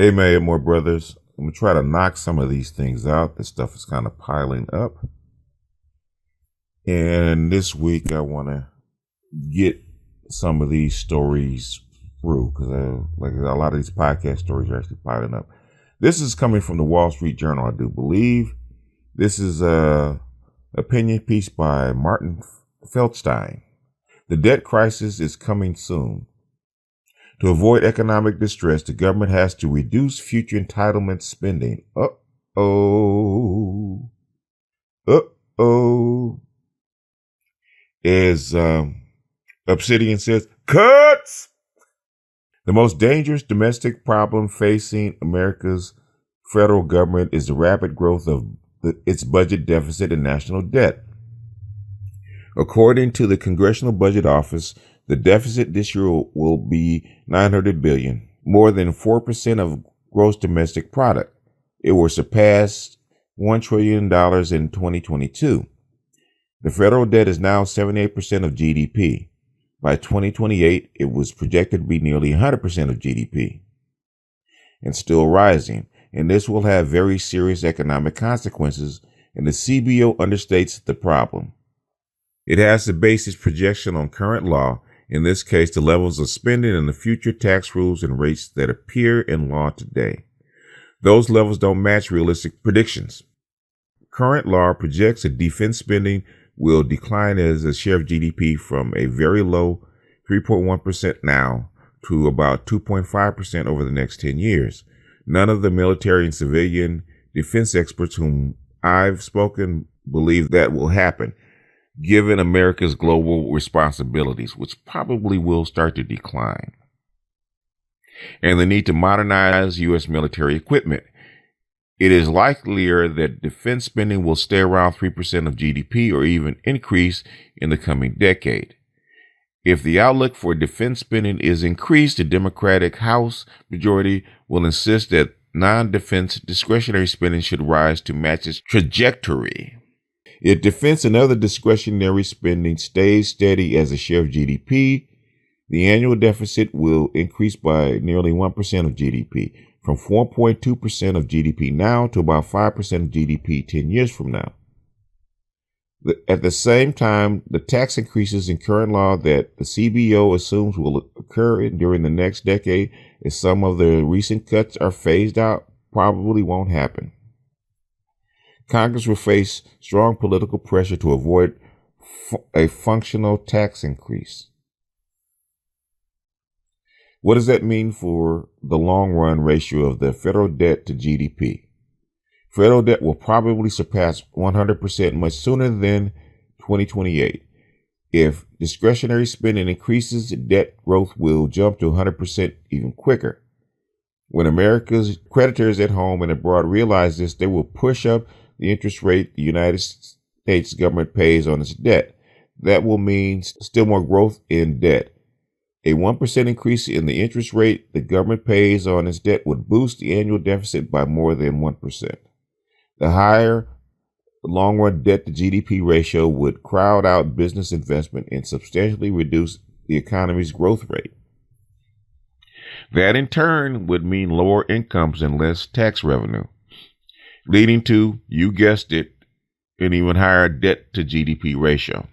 Hey, IBMOR brothers. I'm going to try to knock some of these things out. This stuff is kind of piling up. And this week, I want to get some of these stories through because like a lot of these podcast stories are actually piling up. This is coming from the Wall Street Journal, I do believe. This is a opinion piece by Martin Feldstein. The debt crisis is coming soon. To avoid economic distress, the government has to reduce future entitlement spending. Uh-oh. As Obsidian says, cuts! The most dangerous domestic problem facing America's federal government is the rapid growth of its budget deficit and national debt. According to the Congressional Budget Office, the deficit this year will be $900 billion, more than 4% of gross domestic product. It will surpass $1 trillion in 2022. The federal debt is now 78% of GDP. By 2028, it was projected to be nearly 100% of GDP and still rising. And this will have very serious economic consequences, and the CBO understates the problem. It has to base its projection on current law, in this case, the levels of spending and the future tax rules and rates that appear in law today. Those levels don't match realistic predictions. Current law projects that defense spending will decline as a share of GDP from a very low 3.1% now to about 2.5% over the next 10 years. None of the military and civilian defense experts whom I've spoken believe that will happen, given America's global responsibilities, which probably will start to decline, and the need to modernize U.S. military equipment. It is likelier that defense spending will stay around 3% of GDP or even increase in the coming decade. If the outlook for defense spending is increased, the Democratic House majority will insist that non-defense discretionary spending should rise to match its trajectory. If defense and other discretionary spending stays steady as a share of GDP, the annual deficit will increase by nearly 1% of GDP, from 4.2% of GDP now to about 5% of GDP 10 years from now. At the same time, the tax increases in current law that the CBO assumes will occur during the next decade, as some of the recent cuts are phased out, probably won't happen. Congress will face strong political pressure to avoid a functional tax increase. What does that mean for the long run ratio of the federal debt to GDP? Federal debt will probably surpass 100% much sooner than 2028. If discretionary spending increases, debt growth will jump to 100% even quicker. When America's creditors at home and abroad realize this, they will push up the interest rate the United States government pays on its debt. That will mean still more growth in debt. A 1% increase in the interest rate the government pays on its debt would boost the annual deficit by more than 1%. The higher long-run debt to GDP ratio would crowd out business investment and substantially reduce the economy's growth rate. That in turn would mean lower incomes and less tax revenue, leading to, you guessed it, an even higher debt to GDP ratio.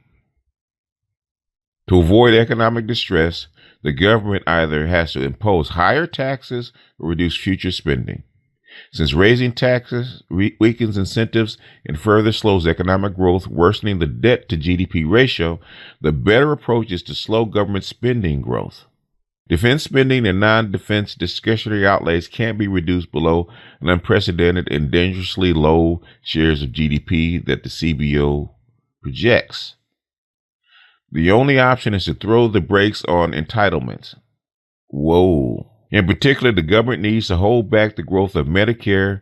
To avoid economic distress, the government either has to impose higher taxes or reduce future spending. Since raising taxes weakens incentives and further slows economic growth, worsening the debt to GDP ratio, the better approach is to slow government spending growth. Defense spending and non-defense discretionary outlays can't be reduced below an unprecedented and dangerously low shares of GDP that the CBO projects. The only option is to throw the brakes on entitlements. Whoa. In particular, the government needs to hold back the growth of Medicare,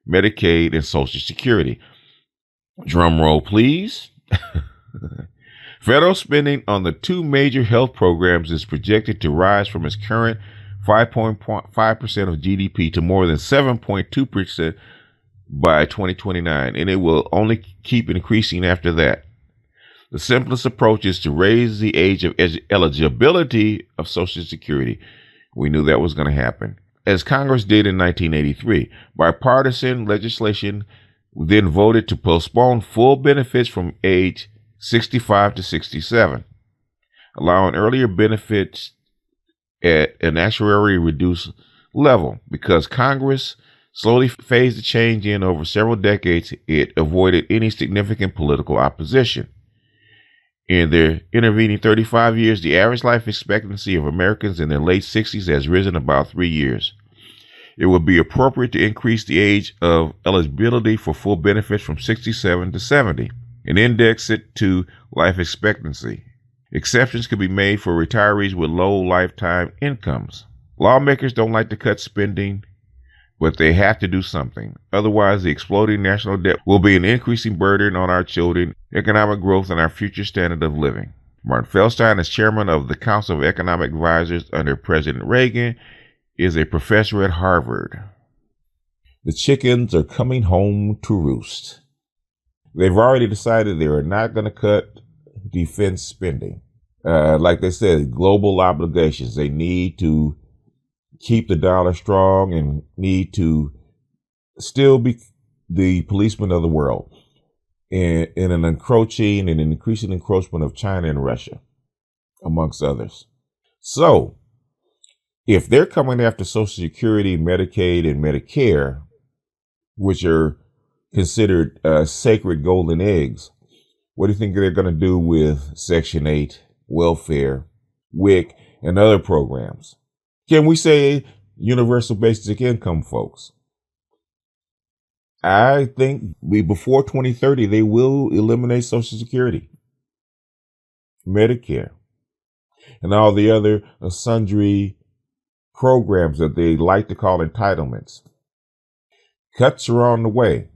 Medicaid, and Social Security. Drum roll, please. Federal spending on the two major health programs is projected to rise from its current 5.5% of GDP to more than 7.2% by 2029, and it will only keep increasing after that. The simplest approach is to raise the age of eligibility of Social Security. We knew that was going to happen. as Congress did in 1983. Bipartisan legislation then voted to postpone full benefits from age 65 to 67, allowing earlier benefits at an actuarially reduced level. Because Congress slowly phased the change in over several decades, it avoided any significant political opposition. In the intervening 35 years, the average life expectancy of Americans in their late 60s has risen about 3 years. It would be appropriate to increase the age of eligibility for full benefits from 67 to 70 and index it to life expectancy. Exceptions could be made for retirees with low lifetime incomes. Lawmakers don't like to cut spending, but they have to do something. Otherwise, the exploding national debt will be an increasing burden on our children, economic growth, and our future standard of living. Martin Feldstein is chairman of the Council of Economic Advisors under President Reagan, is a professor at Harvard. The chickens are coming home to roost. They've already decided they are not going to cut defense spending. Like they said, global obligations. They need to keep the dollar strong and need to still be the policeman of the world in an encroaching and an increasing encroachment of China and Russia, amongst others. So, if they're coming after Social Security, Medicaid, and Medicare, which are considered sacred golden eggs, what do you think they're going to do with Section 8, welfare, WIC, and other programs? Can we say universal basic income, folks? I think before 2030, they will eliminate Social Security, Medicare, and all the other sundry programs that they like to call entitlements. Cuts are on the way.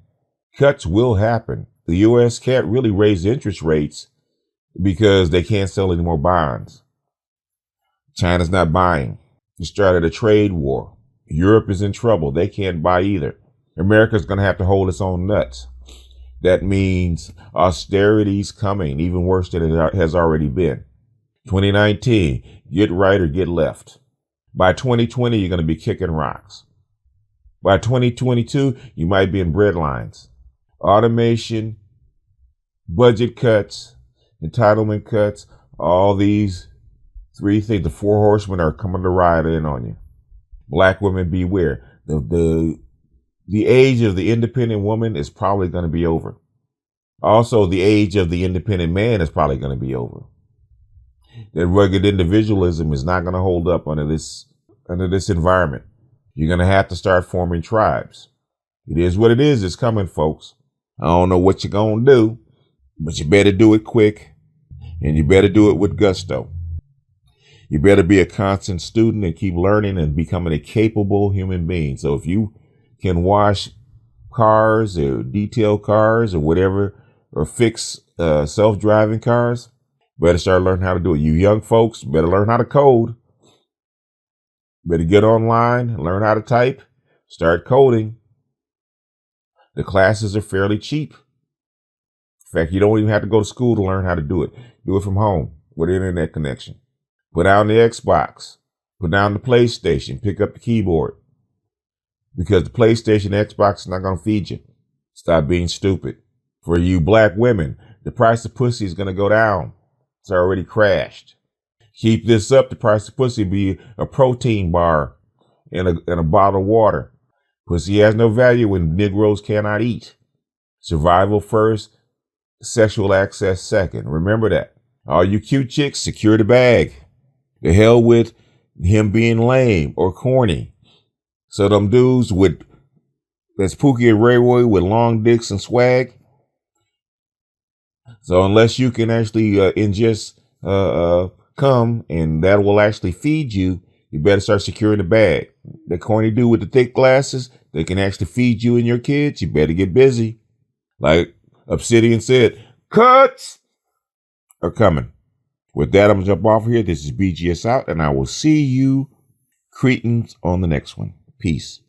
Cuts will happen. The U.S. can't really raise interest rates because they can't sell any more bonds. China's not buying. They started a trade war. Europe is in trouble. They can't buy either. America's going to have to hold its own nuts. That means austerity's coming, even worse than it has already been. 2019, get right or get left. By 2020, you're going to be kicking rocks. By 2022, you might be in breadlines. Automation, budget cuts, entitlement cuts, all these three things, the four horsemen are coming to ride in on you. Black women, beware. The age of the independent woman is probably going to be over. Also, the age of the independent man is probably going to be over. That rugged individualism is not going to hold up under this environment. You're going to have to start forming tribes. It is what it is. It's coming, folks. I don't know what you're going to do, but you better do it quick, and you better do it with gusto. You better be a constant student and keep learning and becoming a capable human being. So if you can wash cars or detail cars or whatever, or fix self-driving cars, better start learning how to do it. You young folks better learn how to code. Better get online, learn how to type, start coding. The classes are fairly cheap. In fact, you don't even have to go to school to learn how to do it. Do it from home with an internet connection. Put down the Xbox, put down the PlayStation, pick up the keyboard. Because the PlayStation, Xbox is not going to feed you. Stop being stupid. For you black women, the price of pussy is going to go down. It's already crashed. Keep this up, the price of pussy will be a protein bar and a bottle of water. Pussy has no value when Negroes cannot eat. Survival first, sexual access second. Remember that. All you cute chicks, secure the bag. The hell with him being lame or corny. So them dudes that's Pookie and Ray Roy with long dicks and swag. So unless you can actually ingest cum and that will actually feed you, you better start securing the bag. The corny dude with the thick glasses that can actually feed you and your kids, you better get busy. Like Obsidian said, cuts are coming. With that, I'm going to jump off here. This is BGS out, and I will see you Cretans on the next one. Peace.